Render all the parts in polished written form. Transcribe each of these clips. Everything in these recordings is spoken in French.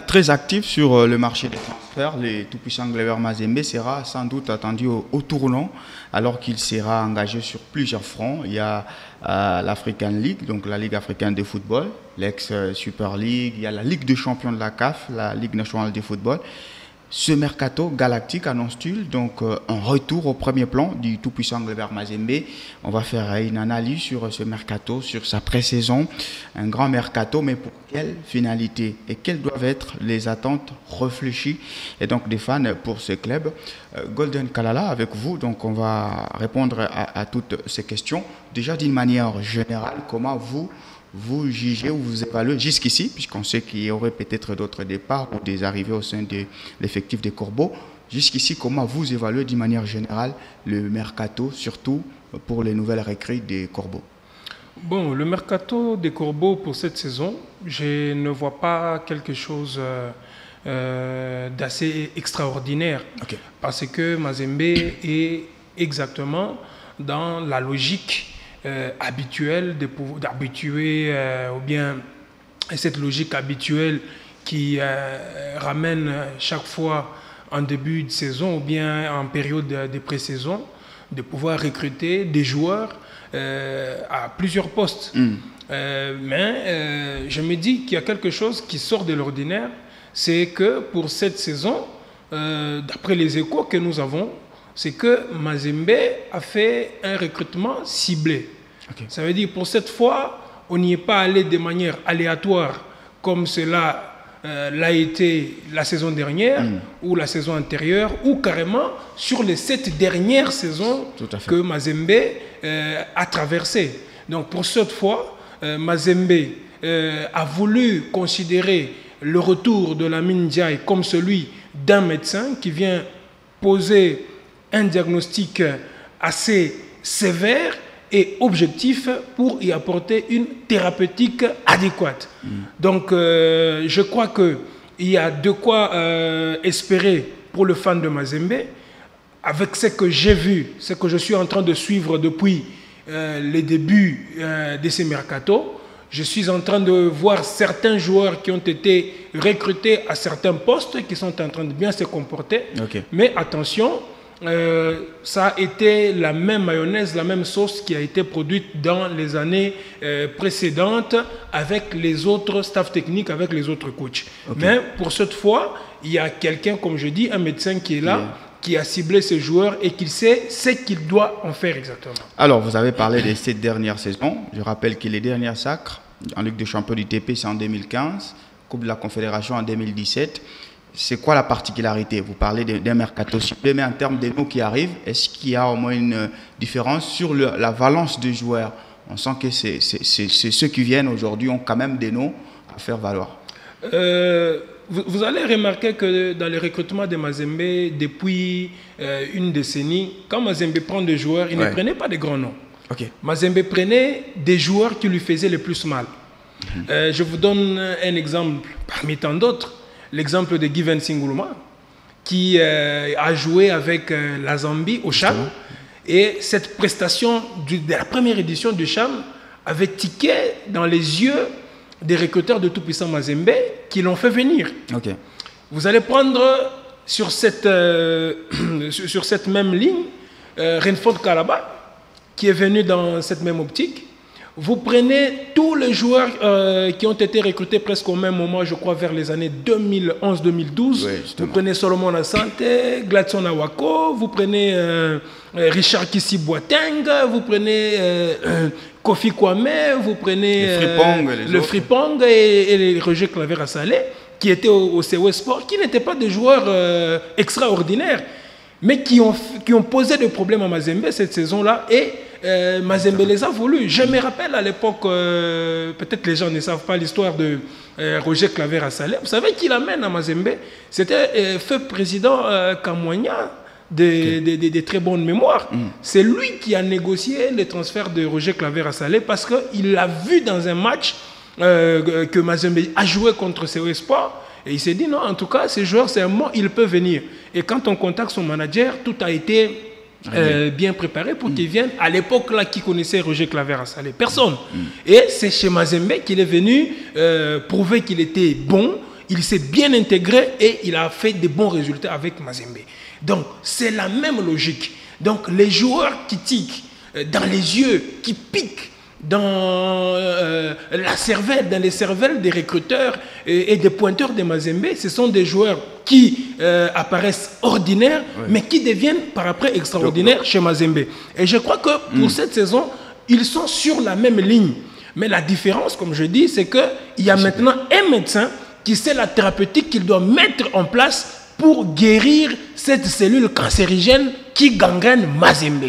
Très actif sur le marché des transferts. Le tout-puissant Gleyber Mazembe sera sans doute attendu au tournant alors qu'il sera engagé sur plusieurs fronts. Il y a l'African League, donc la Ligue africaine de football, l'ex-Super League, il y a la Ligue des champions de la CAF, la Ligue nationale de football. Ce mercato galactique annonce-t-il donc un retour au premier plan du tout-puissant Gleyber Mazembe. On va faire une analyse sur ce mercato, sur sa pré-saison. Un grand mercato, mais pour quelle finalité? Et quelles doivent être les attentes réfléchies et donc des fans pour ce club? Golden Kalala, avec vous, donc on va répondre à toutes ces questions. Déjà d'une manière générale, comment vous jugez ou vous évaluez jusqu'ici, puisqu'on sait qu'il y aurait peut-être d'autres départs ou des arrivées au sein de l'effectif des Corbeaux. Jusqu'ici, comment vous évaluez d'une manière générale le mercato, surtout pour les nouvelles recrues des Corbeaux? Bon, le mercato des Corbeaux pour cette saison, je ne vois pas quelque chose d'assez extraordinaire. Okay. Parce que Mazembe est exactement dans la logique habituelle d'habituer ou bien cette logique habituelle qui ramène chaque fois en début de saison ou bien en période de pré-saison de pouvoir recruter des joueurs à plusieurs postes. Mais je me dis qu'il y a quelque chose qui sort de l'ordinaire, c'est que pour cette saison, d'après les échos que nous avons, c'est que Mazembe a fait un recrutement ciblé. Okay. Ça veut dire pour cette fois, on n'y est pas allé de manière aléatoire comme cela l'a été la saison dernière ou la saison antérieure ou carrément sur les 7 dernières saisons que Mazembe a traversées. Donc pour cette fois, Mazembe a voulu considérer le retour de Lamine Ndiaye comme celui d'un médecin qui vient poser un diagnostic assez sévère et objectif pour y apporter une thérapeutique adéquate. Donc, je crois qu'il y a de quoi espérer pour le fan de Mazembe. Avec ce que j'ai vu, ce que je suis en train de suivre depuis les débuts de ces mercato, je suis en train de voir certains joueurs qui ont été recrutés à certains postes qui sont en train de bien se comporter. Okay. Mais attention, ça a été la même mayonnaise, la même sauce qui a été produite dans les années précédentes avec les autres staffs techniques, avec les autres coachs. Okay. Mais pour cette fois, il y a quelqu'un, comme je dis, un médecin qui est là, qui a ciblé ces joueurs et qui sait ce qu'il doit en faire exactement. Alors, vous avez parlé de ces dernières saisons. Je rappelle que les dernières sacres en Ligue des champions du TP, c'est en 2015, Coupe de la Confédération en 2017. C'est quoi la particularité? Vous parlez d'un mercato ciblé, mais en termes des noms qui arrivent, est-ce qu'il y a au moins une différence sur la valence des joueurs? On sent que ceux qui viennent aujourd'hui ont quand même des noms à faire valoir. Vous allez remarquer que dans le recrutement de Mazembe, depuis une décennie, quand Mazembe prend des joueurs, il ne prenait pas de grands noms. Okay. Mazembe prenait des joueurs qui lui faisaient le plus mal. Je vous donne un exemple parmi tant d'autres. L'exemple de Given Singuluma, qui a joué avec la Zambie au Cham. Et cette prestation de la première édition du Cham avait tiqué dans les yeux des recruteurs de tout-puissant Mazembe qui l'ont fait venir. Okay. Vous allez prendre sur cette même ligne Renford Karaba, qui est venu dans cette même optique. Vous prenez tous les joueurs qui ont été recrutés presque au même moment, je crois vers les années 2011-2012. Vous prenez Solomon Asante, Gladson Awako, vous prenez Richard Kissi Boateng, vous prenez Kofi Kwame, vous prenez le Fripong et les Roger Claver à Salé, qui étaient au COS Sport, qui n'étaient pas des joueurs extraordinaires, mais qui ont posé des problèmes à Mazembe cette saison-là et Mazembe les a voulu. Je me rappelle à l'époque, peut-être les gens ne savent pas l'histoire de Roger Claver à Salé. Vous savez qui l'amène à Mazembe? C'était feu président Kamwanya de très bonne mémoire. C'est lui qui a négocié le transfert de Roger Claver à Salé parce qu'il l'a vu dans un match que Mazembe a joué contre COS Sport. Et il s'est dit non, en tout cas, ces joueurs, c'est un mot, il peut venir. Et quand on contacte son manager, tout a été bien préparé pour qu'il vienne. À l'époque, là, qui connaissait Roger Claver à Salé? Personne. Et c'est chez Mazembe qu'il est venu prouver qu'il était bon il s'est bien intégré et il a fait de bons résultats avec Mazembe. Donc, c'est la même logique. Donc, les joueurs qui tiquent dans les yeux, qui piquent dans la cervelle, dans les cervelles des recruteurs et des pointeurs de Mazembe, ce sont des joueurs qui apparaissent ordinaires, mais qui deviennent par après extraordinaires chez Mazembe. Et je crois que pour cette saison, ils sont sur la même ligne. Mais la différence, comme je dis, c'est qu'il y a maintenant un médecin qui sait la thérapeutique qu'il doit mettre en place pour guérir cette cellule cancérigène qui gangrène Mazembe.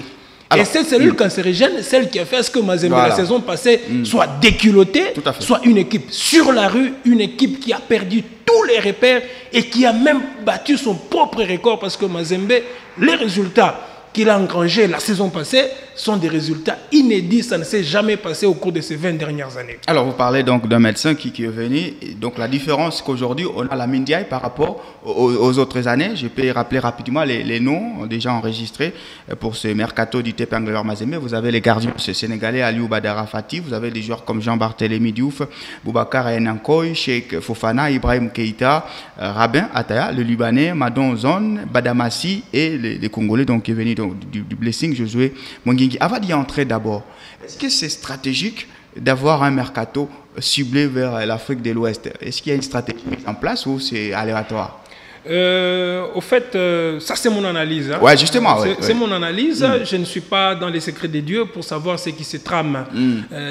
Alors, et cette cellule cancérigène, celle qui a fait à ce que Mazembe la saison passée soit déculottée, soit une équipe sur la rue, une équipe qui a perdu tous les repères et qui a même battu son propre record parce que Mazembe, les résultats qu'il a engrangés la saison passée sont des résultats inédits. Ça ne s'est jamais passé au cours de ces 20 dernières années. Alors, vous parlez donc d'un médecin qui est venu. Donc, la différence qu'aujourd'hui, on a la Mindiaye par rapport aux autres années. Je peux rappeler rapidement les noms déjà enregistrés pour ce mercato du TP Englebert Mazembe. Vous avez les gardiens sénégalais, Aliou Badara Fati. Vous avez des joueurs comme Jean-Barthélemy Diouf, Boubacar Enankoy, Cheikh Fofana, Ibrahim Keïta, Rabin Ataya, le Libanais, Madon Zone, Badamassi et les Congolais donc, qui est venu du Blessing, Josué Mwangingi. Avant d'y entrer d'abord, est-ce que c'est stratégique d'avoir un mercato ciblé vers l'Afrique de l'Ouest? Est-ce qu'il y a une stratégie en place ou c'est aléatoire? Au fait, ça c'est mon analyse. Hein. Ouais, justement. C'est mon analyse. Je ne suis pas dans les secrets des dieux pour savoir ce qui se trame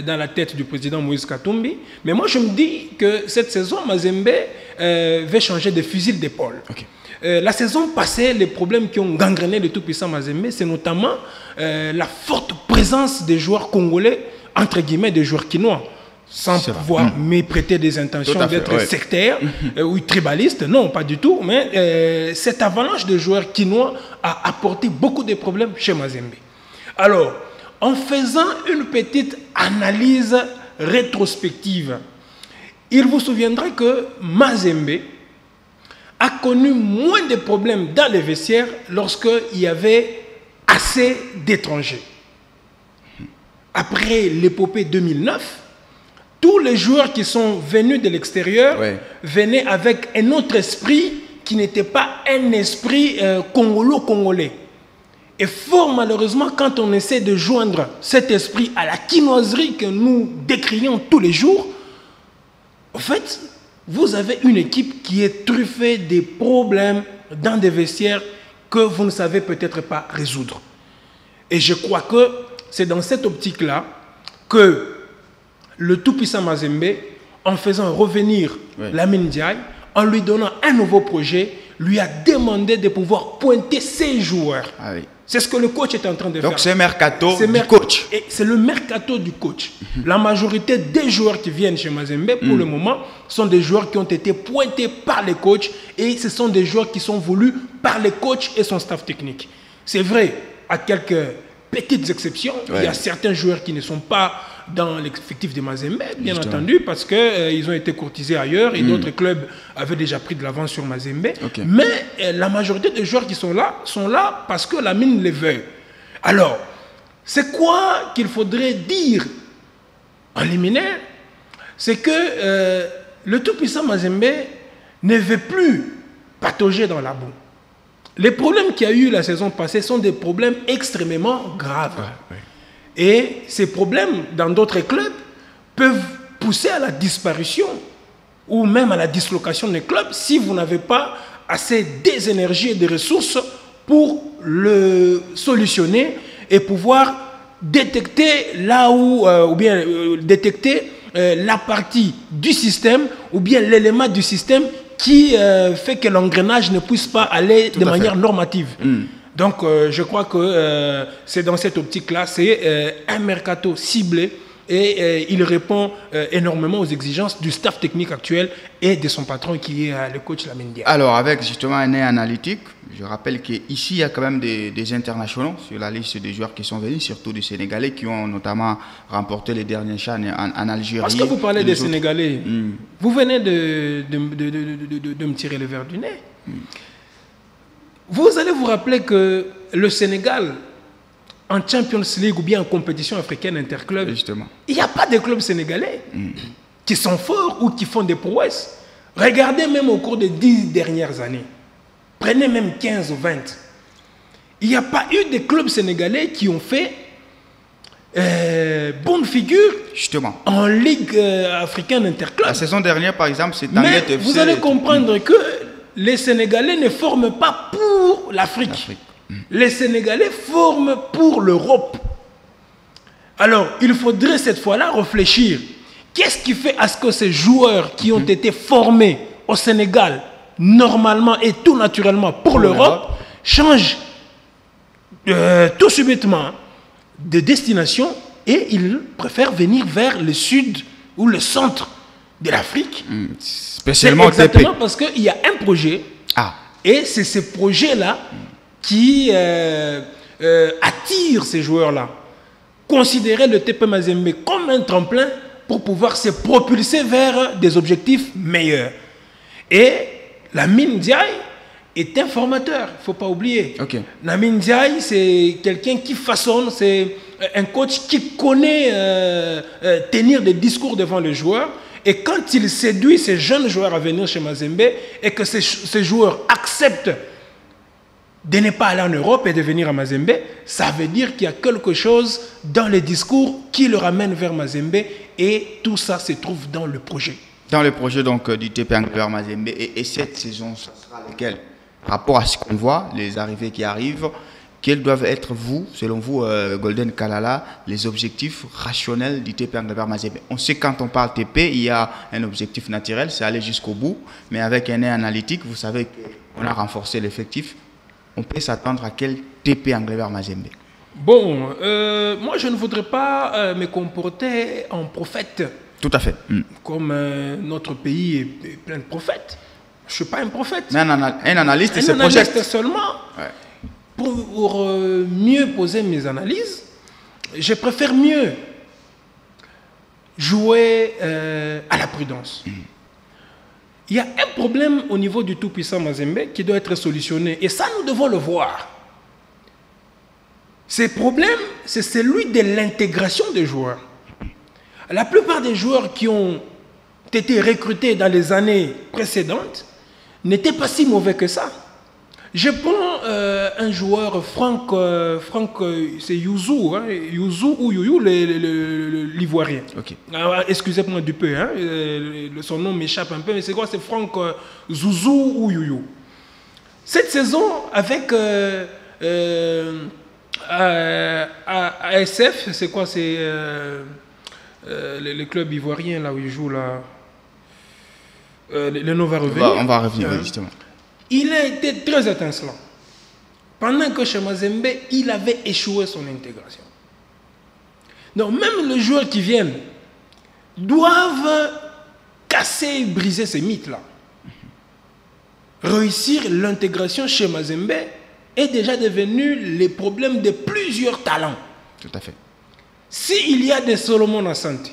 dans la tête du président Moïse Katumbi. Mais moi, je me dis que cette saison, Mazembe va changer de fusil d'épaule. Okay. La saison passée, les problèmes qui ont gangréné le tout-puissant Mazembe, c'est notamment la forte présence des joueurs congolais, entre guillemets, des joueurs quinois. Sans pouvoir me prêter des intentions d'être sectaire ou tribaliste, non, pas du tout. Mais cette avalanche de joueurs quinois a apporté beaucoup de problèmes chez Mazembe. Alors, en faisant une petite analyse rétrospective, il vous souviendra que Mazembe a connu moins de problèmes dans les vestiaires lorsqu'il y avait assez d'étrangers. Après l'épopée 2009, tous les joueurs qui sont venus de l'extérieur venaient avec un autre esprit qui n'était pas un esprit congolo-congolais. Et fort malheureusement, quand on essaie de joindre cet esprit à la quinoiserie que nous décrions tous les jours, en fait, vous avez une équipe qui est truffée des problèmes dans des vestiaires que vous ne savez peut-être pas résoudre. Et je crois que c'est dans cette optique-là que le tout-puissant Mazembe, en faisant revenir Lamine Ndiaye, en lui donnant un nouveau projet, lui a demandé de pouvoir pointer ses joueurs. Ah oui. C'est ce que le coach est en train de faire. Donc c'est mercato du coach. C'est le mercato du coach. La majorité des joueurs qui viennent chez Mazembe, pour le moment, sont des joueurs qui ont été pointés par les coachs et ce sont des joueurs qui sont voulus par les coachs et son staff technique. C'est vrai, à quelques petites exceptions, il y a certains joueurs qui ne sont pas dans l'effectif de Mazembe, bien entendu, parce qu'ils ont été courtisés ailleurs et d'autres clubs avaient déjà pris de l'avance sur Mazembe. Mais la majorité des joueurs qui sont là parce que la mine les veut. Alors, c'est quoi qu'il faudrait dire en liminaire? C'est que le tout-puissant Mazembe ne veut plus patauger dans la boue. Les problèmes qu'il y a eu la saison passée sont des problèmes extrêmement graves. Et ces problèmes, dans d'autres clubs, peuvent pousser à la disparition ou même à la dislocation des clubs si vous n'avez pas assez d'énergie et de ressources pour le solutionner et pouvoir détecter là où, ou bien détecter la partie du système ou bien l'élément du système qui fait que l'engrenage ne puisse pas aller de manière normative. Donc, je crois que c'est dans cette optique-là, c'est un mercato ciblé et il répond énormément aux exigences du staff technique actuel et de son patron qui est le coach Lamine Ndiaye. Alors, avec justement un œil analytique, je rappelle qu'ici, il y a quand même des internationaux sur la liste des joueurs qui sont venus, surtout des Sénégalais qui ont notamment remporté les derniers CHAN en Algérie. Parce que vous parlez des Sénégalais, vous venez de me tirer le verre du nez. Vous allez vous rappeler que le Sénégal, en Champions League ou bien en compétition africaine interclub, il n'y a pas de clubs sénégalais qui sont forts ou qui font des prouesses. Regardez même au cours des 10 dernières années. Prenez même 15 ou 20. Il n'y a pas eu de clubs sénégalais qui ont fait bonne figure justement en Ligue africaine interclub. La saison dernière, par exemple, c'est Mais vous allez comprendre que les Sénégalais ne forment pas pour l'Afrique. Les Sénégalais forment pour l'Europe. Alors, il faudrait cette fois-là réfléchir. Qu'est-ce qui fait à ce que ces joueurs qui ont été formés au Sénégal, normalement et tout naturellement pour l'Europe, changent tout subitement de destination et ils préfèrent venir vers le sud ou le centre de l'Afrique. Spécialement exactement parce qu'il y a un projet et c'est ce projet-là qui attire ces joueurs-là. Considérer le TP Mazembe comme un tremplin pour pouvoir se propulser vers des objectifs meilleurs. Et Lamine Ndiaye est un formateur, il ne faut pas oublier. Lamine Ndiaye, c'est quelqu'un qui façonne, c'est un coach qui connaît tenir des discours devant les joueurs. Et quand il séduit ces jeunes joueurs à venir chez Mazembe et que ces joueurs acceptent de ne pas aller en Europe et de venir à Mazembe, ça veut dire qu'il y a quelque chose dans les discours qui le ramène vers Mazembe et tout ça se trouve dans le projet. Dans le projet donc, du TP Englebert Mazembe. Et cette saison, ça sera lequel? Par rapport à ce qu'on voit, les arrivées qui arrivent, quels doivent être, selon vous, Golden Kalala, les objectifs rationnels du TP Englebert Mazembe? On sait que quand on parle TP, il y a un objectif naturel, c'est aller jusqu'au bout. Mais avec un œil analytique, vous savez qu'on a renforcé l'effectif. On peut s'attendre à quel TP Englebert Mazembe? Bon, moi je ne voudrais pas me comporter en prophète. Tout à fait. Comme notre pays est plein de prophètes. Je ne suis pas un prophète. Mais un analyste, c'est un analyste seulement. Ouais. Pour mieux poser mes analyses, je préfère mieux jouer à la prudence. Il y a un problème au niveau du tout-puissant Mazembe qui doit être solutionné. Et ça, nous devons le voir. Ce problème, c'est celui de l'intégration des joueurs. La plupart des joueurs qui ont été recrutés dans les années précédentes n'étaient pas si mauvais que ça. Je prends un joueur, Franck c'est Youzou, hein, Youzou ou Youyou, l'Ivoirien. Excusez-moi du peu, hein, son nom m'échappe un peu, mais c'est quoi? C'est Franck Zouzou ou Youyou. Cette saison, avec ASF, c'est quoi? C'est le club ivoirien là où il joue là. Le nom va revenir. On va revenir, justement. Il a été très étincelant. Pendant que chez Mazembe, il avait échoué son intégration. Donc même les joueurs qui viennent doivent casser et briser ces mythes-là. Réussir l'intégration chez Mazembe est déjà devenu le problème de plusieurs talents. Tout à fait. S'il y a des Solomon Asante,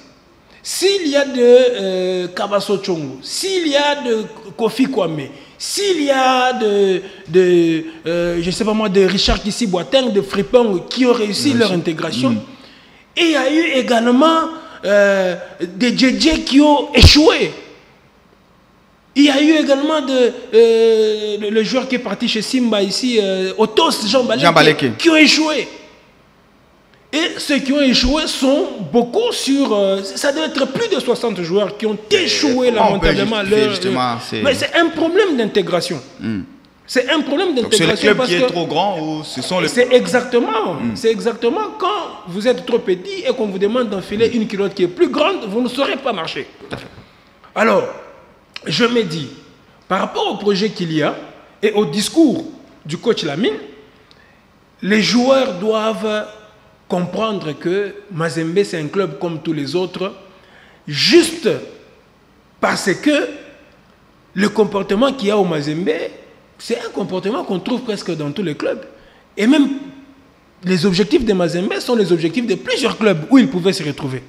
s'il y a de Kabaso Chongo, s'il y a de Kofi Kwame, s'il y a je sais pas moi, de Richard Kissi Boateng, de Fripong qui ont réussi leur intégration, et il y a eu également des JJ qui ont échoué. Il y a eu également le joueur qui est parti chez Simba ici, Otos Jean Baleke, qui ont échoué. Et ceux qui ont échoué sont beaucoup sur... ça doit être plus de 60 joueurs qui ont échoué lamentablement. Mais c'est un problème d'intégration. C'est un problème d'intégration. C'est le club qui est trop grand ou ce sont les... C'est exactement. C'est exactement quand vous êtes trop petit et qu'on vous demande d'enfiler une culotte qui est plus grande, vous ne saurez pas marcher. Alors, je me dis, par rapport au projet qu'il y a et au discours du coach Lamine, les joueurs doivent comprendre que Mazembe, c'est un club comme tous les autres, juste parce que le comportement qu'il y a au Mazembe, c'est un comportement qu'on trouve presque dans tous les clubs. Et même les objectifs de Mazembe sont les objectifs de plusieurs clubs où ils pouvaient se retrouver.